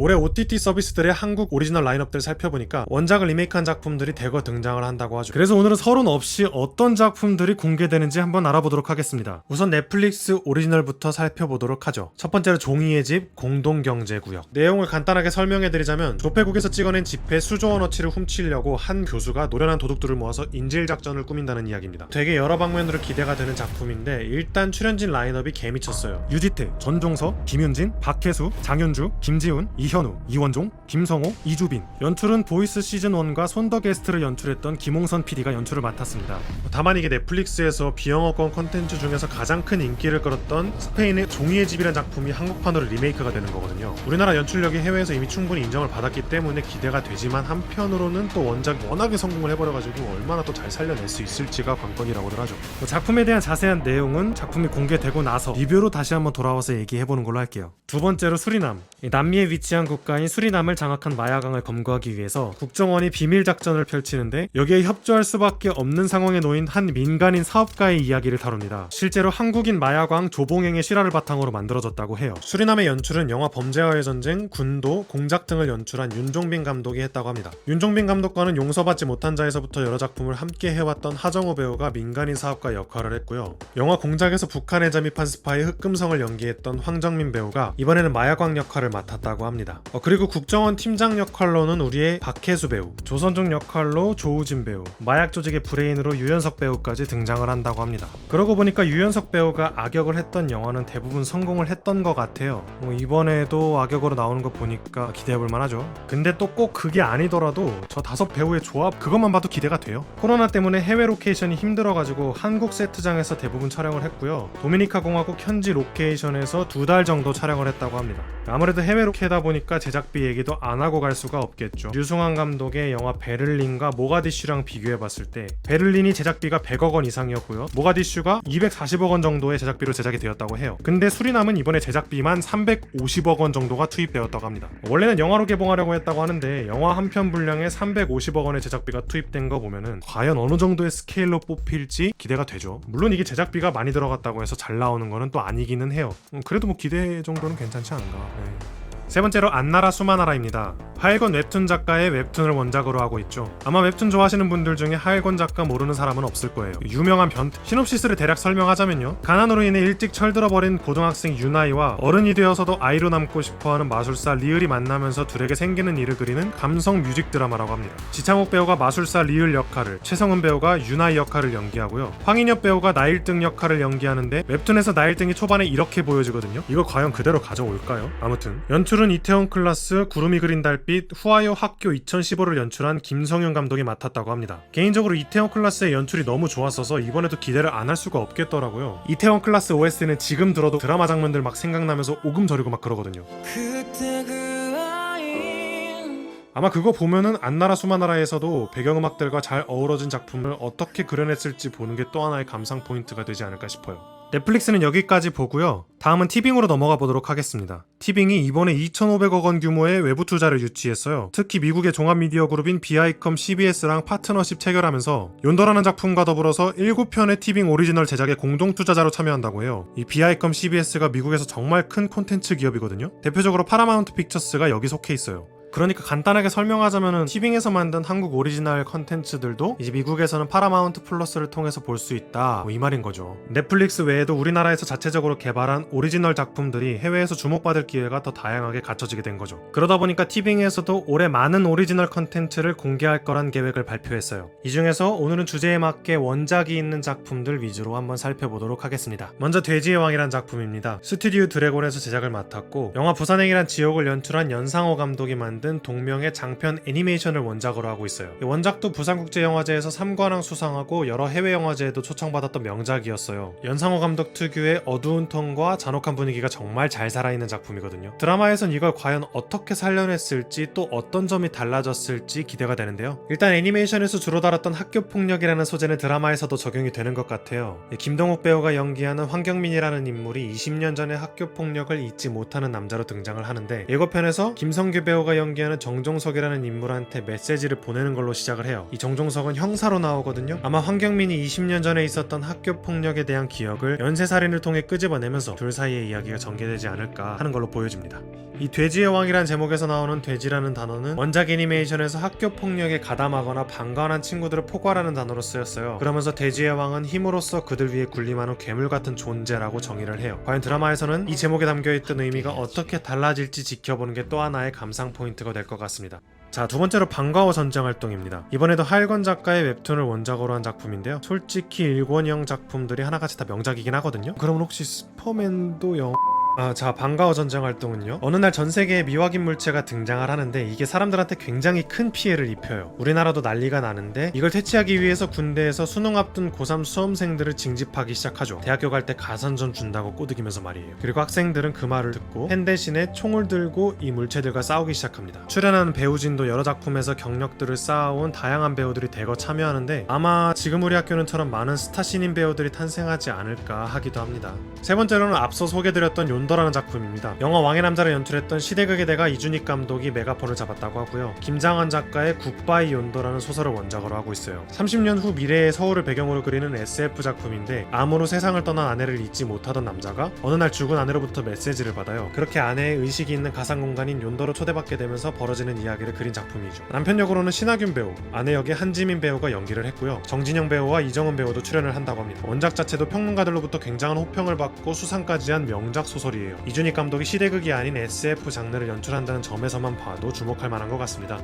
올해 OTT 서비스들의 한국 오리지널 라인업들을 살펴보니까 원작을 리메이크한 작품들이 대거 등장을 한다고 하죠. 그래서 오늘은 서론 없이 어떤 작품들이 공개되는지 한번 알아보도록 하겠습니다. 우선 넷플릭스 오리지널부터 살펴보도록 하죠. 첫 번째로 종이의 집 공동경제구역. 내용을 간단하게 설명해드리자면 조폐국에서 찍어낸 지폐 수조 원어치를 훔치려고 한 교수가 노련한 도둑들을 모아서 인질작전을 꾸민다는 이야기입니다. 되게 여러 방면으로 기대가 되는 작품인데 일단 출연진 라인업이 개미쳤어요. 유지태, 전종서, 김윤진, 박혜수, 장윤주, 김지훈, 이현우, 이원종, 김성호, 이주빈. 연출은 보이스 시즌1과 손더 게스트를 연출했던 김홍선 PD가 연출을 맡았습니다. 다만 이게 넷플릭스에서 비영어권 컨텐츠 중에서 가장 큰 인기를 끌었던 스페인의 종이의 집이라는 작품이 한국판으로 리메이크가 되는 거거든요. 우리나라 연출력이 해외에서 이미 충분히 인정을 받았기 때문에 기대가 되지만 한편으로는 또 원작이 워낙에 성공을 해버려가지고 얼마나 또 잘 살려낼 수 있을지가 관건이라고들 하죠. 작품에 대한 자세한 내용은 작품이 공개되고 나서 리뷰로 다시 한번 돌아와서 얘기해보는 걸로 할게요. 두 번째로 수리남. 남미에 위치한 국가인 수리남을 장악한 마야강을 검거하기 위해서 국정원이 비밀작전을 펼치는데 여기에 협조할 수밖에 없는 상황에 놓인 한 민간인 사업가의 이야기를 다룹니다. 실제로 한국인 마야광 조봉행의 실화를 바탕으로 만들어졌다고 해요. 수리남의 연출은 영화 범죄와의 전쟁, 군도, 공작 등을 연출한 윤종빈 감독이 했다고 합니다. 윤종빈 감독과는 용서받지 못한 자에서부터 여러 작품을 함께 해왔던 하정우 배우가 민간인 사업가 역할을 했고요. 영화 공작에서 북한에 잠입한 스파이 흑금성을 연기했던 황정민 배우가 이번에는 마야광 역할을 맡았다고 합니다. 그리고 국정원 팀장 역할로는 우리의 박혜수 배우, 조선족 역할로 조우진 배우, 마약 조직의 브레인으로 유연석 배우까지 등장을 한다고 합니다. 그러고 보니까 유연석 배우가 악역을 했던 영화는 대부분 성공을 했던 것 같아요. 이번에도 악역으로 나오는 거 보니까 기대해볼 만하죠. 근데 또 꼭 그게 아니더라도 저 다섯 배우의 조합 그것만 봐도 기대가 돼요. 코로나 때문에 해외 로케이션이 힘들어가지고 한국 세트장에서 대부분 촬영을 했고요. 도미니카 공화국 현지 로케이션에서 2달 정도 촬영을 했다고 합니다. 아무래도 해외 로케다 보니까 제작비 얘기도 안 하고 갈 수가 없겠죠. 류승환 감독의 영화 베를린과 모가디슈랑 비교해봤을 때 베를린이 제작비가 100억 원 이상이었고요. 모가디슈가 240억 원 정도의 제작비로 제작이 되었다고 해요. 근데 수리남은 이번에 제작비만 350억 원 정도가 투입되었다고 합니다. 원래는 영화로 개봉하려고 했다고 하는데 영화 한 편 분량에 350억 원의 제작비가 투입된 거 보면은 과연 어느 정도의 스케일로 뽑힐지 기대가 되죠. 물론 이게 제작비가 많이 들어갔다고 해서 잘 나오는 거는 또 아니기는 해요. 그래도 뭐 기대 정도는 괜찮지 않은가. 네. 세 번째로 안나라 수마나라입니다. 하일권 웹툰 작가의 웹툰을 원작으로 하고 있죠. 아마 웹툰 좋아하시는 분들 중에 하일권 작가 모르는 사람은 없을 거예요. 유명한 변태. 시놉시스를 대략 설명하자면요. 가난으로 인해 일찍 철들어버린 고등학생 유나이와 어른이 되어서도 아이로 남고 싶어하는 마술사 리을이 만나면서 둘에게 생기는 일을 그리는 감성 뮤직 드라마라고 합니다. 지창욱 배우가 마술사 리을 역할을, 최성은 배우가 유나이 역할을 연기하고요. 황인엽 배우가 나일등 역할을 연기하는데 웹툰에서 나일등이 초반에 이렇게 보여지거든요. 이걸 과연 그대로 가져올까요? 아무튼 연출은 이태원 클라스, 구름이 그린 달빛, 후아요 학교 2015를 연출한 김성윤 감독이 맡았다고 합니다. 개인적으로 이태원 클라스의 연출이 너무 좋았어서 이번에도 기대를 안 할 수가 없겠더라고요. 이태원 클라스 OST는 지금 들어도 드라마 장면들 막 생각나면서 오금 저리고 막 그러거든요. 아마 그거 보면은 안나라 수마나라에서도 배경음악들과 잘 어우러진 작품을 어떻게 그려냈을지 보는 게 또 하나의 감상 포인트가 되지 않을까 싶어요. 넷플릭스는 여기까지 보고요. 다음은 티빙으로 넘어가 보도록 하겠습니다. 티빙이 이번에 2,500억 원 규모의 외부 투자를 유치했어요. 특히 미국의 종합미디어 그룹인 비아이컴 CBS랑 파트너십 체결하면서 연더라는 작품과 더불어서 7편의 티빙 오리지널 제작에 공동 투자자로 참여한다고 해요. 이 비아이컴 CBS가 미국에서 정말 큰 콘텐츠 기업이거든요. 대표적으로 파라마운트 픽처스가 여기 속해 있어요. 그러니까 간단하게 설명하자면은 티빙에서 만든 한국 오리지널 컨텐츠들도 이제 미국에서는 파라마운트 플러스를 통해서 볼 수 있다, 이 말인 거죠. 넷플릭스 외에도 우리나라에서 자체적으로 개발한 오리지널 작품들이 해외에서 주목받을 기회가 더 다양하게 갖춰지게 된 거죠. 그러다 보니까 티빙에서도 올해 많은 오리지널 컨텐츠를 공개할 거란 계획을 발표했어요. 이 중에서 오늘은 주제에 맞게 원작이 있는 작품들 위주로 한번 살펴보도록 하겠습니다. 먼저 돼지의 왕이란 작품입니다. 스튜디오 드래곤에서 제작을 맡았고 영화 부산행 이란 지옥을 연출한 연상호 감독이 만든 동명의 장편 애니메이션을 원작으로 하고 있어요. 원작도 부산국제영화제에서 3관왕 수상하고 여러 해외 영화제에도 초청받았던 명작이었어요. 연상호 감독 특유의 어두운 톤과 잔혹한 분위기가 정말 잘 살아있는 작품이거든요. 드라마에선 이걸 과연 어떻게 살려냈을지 또 어떤 점이 달라졌을지 기대가 되는데요. 일단 애니메이션에서 주로 다뤘던 학교폭력이라는 소재는 드라마에서도 적용이 되는 것 같아요. 김동욱 배우가 연기하는 황경민이라는 인물이 20년 전에 학교폭력을 잊지 못하는 남자로 등장을 하는데 예고편에서 김성규 배우가 연기하는 정종석이라는 인물한테 메시지를 보내는 걸로 시작을 해요. 이 정종석은 형사로 나오거든요. 아마 황경민이 20년 전에 있었던 학교 폭력에 대한 기억을 연쇄살인을 통해 끄집어내면서 둘 사이의 이야기가 전개되지 않을까 하는 걸로 보여집니다. 이 돼지의 왕이란 제목에서 나오는 돼지라는 단어는 원작 애니메이션에서 학교 폭력에 가담하거나 방관한 친구들을 포괄하는 단어로 쓰였어요. 그러면서 돼지의 왕은 힘으로써 그들 위에 군림하는 괴물 같은 존재라고 정의를 해요. 과연 드라마에서는 이 제목에 담겨있던 의미가 어떻게 달라질지 지켜보는 게 또 하나의 감상 포인트가 될 것 같습니다. 자, 두 번째로 방과후 전쟁활동입니다. 이번에도 하일권 작가의 웹툰을 원작으로 한 작품인데요. 솔직히 일본형 작품들이 하나같이 다 명작이긴 하거든요. 그러면 혹시 슈퍼맨도 자, 방과후 전쟁 활동은요, 어느 날 전 세계에 미확인 물체가 등장을 하는데 이게 사람들한테 굉장히 큰 피해를 입혀요. 우리나라도 난리가 나는데 이걸 퇴치하기 위해서 군대에서 수능 앞둔 고3 수험생들을 징집하기 시작하죠. 대학교 갈 때 가산점 준다고 꼬드기면서 말이에요. 그리고 학생들은 그 말을 듣고 펜 대신에 총을 들고 이 물체들과 싸우기 시작합니다. 출연하는 배우진도 여러 작품에서 경력들을 쌓아온 다양한 배우들이 대거 참여하는데 아마 지금 우리 학교는처럼 많은 스타 신인 배우들이 탄생하지 않을까 하기도 합니다. 세 번째로는 앞서 소개드렸던 욘더라는 작품입니다. 영화 왕의 남자를 연출했던 시대극의 대가 이준익 감독이 메가폰을 잡았다고 하고요. 김장한 작가의 굿바이 욘더라는 소설을 원작으로 하고 있어요. 30년 후 미래의 서울을 배경으로 그리는 SF 작품인데 암으로 세상을 떠난 아내를 잊지 못하던 남자가 어느 날 죽은 아내로부터 메시지를 받아요. 그렇게 아내의 의식이 있는 가상 공간인 욘더로 초대받게 되면서 벌어지는 이야기를 그린 작품이죠. 남편 역으로는 신하균 배우, 아내 역의 한지민 배우가 연기를 했고요. 정진영 배우와 이정은 배우도 출연을 한다고 합니다. 원작 자체도 평론가들로부터 굉장한 호평을 받고 수상까지 한 명작 소설이에요. 이준익 감독이 시대극이 아닌 SF 장르를 연출한다는 점에서만 봐도 주목할 만한 것 같습니다.